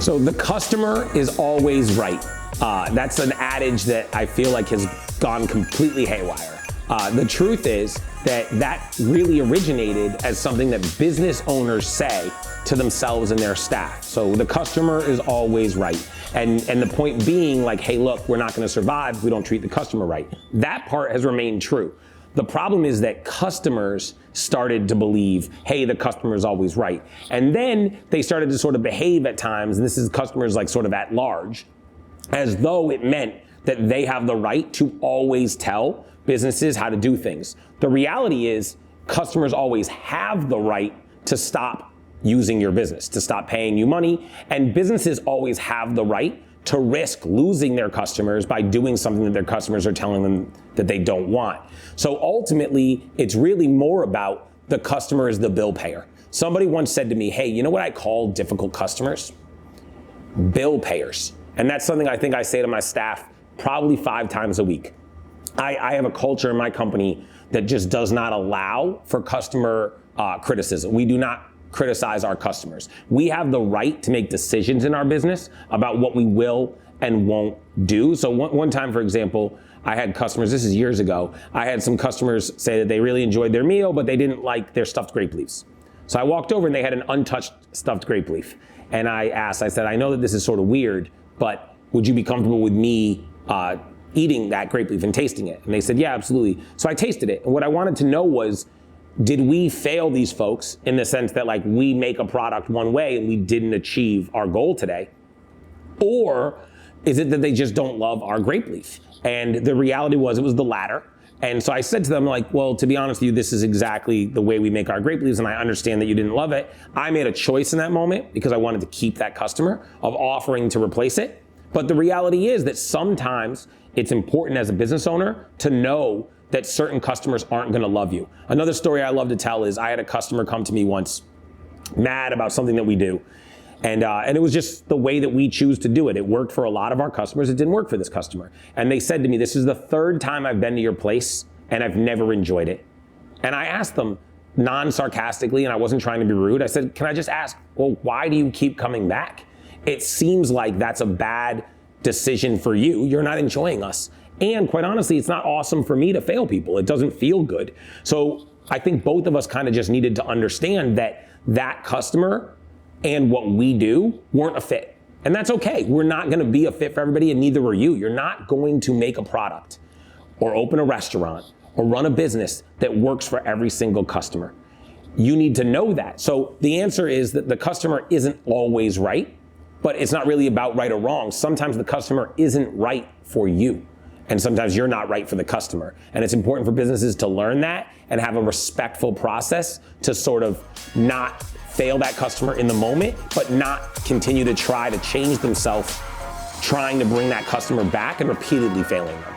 So the customer is always right. That's an adage that I feel like has gone completely haywire. The truth is that really originated as something that business owners say to themselves and their staff. So the customer is always right. And the point being like, hey, look, we're not gonna survive if we don't treat the customer right. That part has remained true. The problem is that customers started to believe, hey, the customer is always right. And then they started to sort of behave at times, and this is customers like sort of at large, as though it meant that they have the right to always tell businesses how to do things. The reality is customers always have the right to stop using your business, to stop paying you money, and businesses always have the right to risk losing their customers by doing something that their customers are telling them that they don't want. So ultimately, it's really more about the customer is the bill payer. Somebody once said to me, hey, you know what I call difficult customers? Bill payers. And that's something I think I say to my staff probably 5 times a week. I have a culture in my company that just does not allow for customer criticism. We do not criticize our customers. We have the right to make decisions in our business about what we will and won't do. So one time, for example, I had customers, this is years ago, I had some customers say that they really enjoyed their meal, but they didn't like their stuffed grape leaves. So I walked over and they had an untouched stuffed grape leaf. And I said, I know that this is sort of weird, but would you be comfortable with me eating that grape leaf and tasting it? And they said, yeah, absolutely. So I tasted it. And what I wanted to know was, did we fail these folks in the sense that like we make a product one way and we didn't achieve our goal today? Or is it that they just don't love our grape leaf? And the reality was it was the latter. And so I said to them like, well, to be honest with you, this is exactly the way we make our grape leaves and I understand that you didn't love it. I made a choice in that moment because I wanted to keep that customer of offering to replace it. But the reality is that sometimes it's important as a business owner to know that certain customers aren't gonna love you. Another story I love to tell is I had a customer come to me once mad about something that we do. And it was just the way that we choose to do it. It worked for a lot of our customers. It didn't work for this customer. And they said to me, this is the 3rd time I've been to your place and I've never enjoyed it. And I asked them non-sarcastically, and I wasn't trying to be rude. I said, can I just ask, well, why do you keep coming back? It seems like that's a bad decision for you. You're not enjoying us. And quite honestly, it's not awesome for me to fail people. It doesn't feel good. So I think both of us kind of just needed to understand that that customer and what we do weren't a fit. And that's okay. We're not gonna be a fit for everybody, and neither are you. You're not going to make a product or open a restaurant or run a business that works for every single customer. You need to know that. So the answer is that the customer isn't always right, but it's not really about right or wrong. Sometimes the customer isn't right for you. And sometimes you're not right for the customer. And it's important for businesses to learn that and have a respectful process to sort of not fail that customer in the moment, but not continue to try to change themselves, trying to bring that customer back and repeatedly failing them.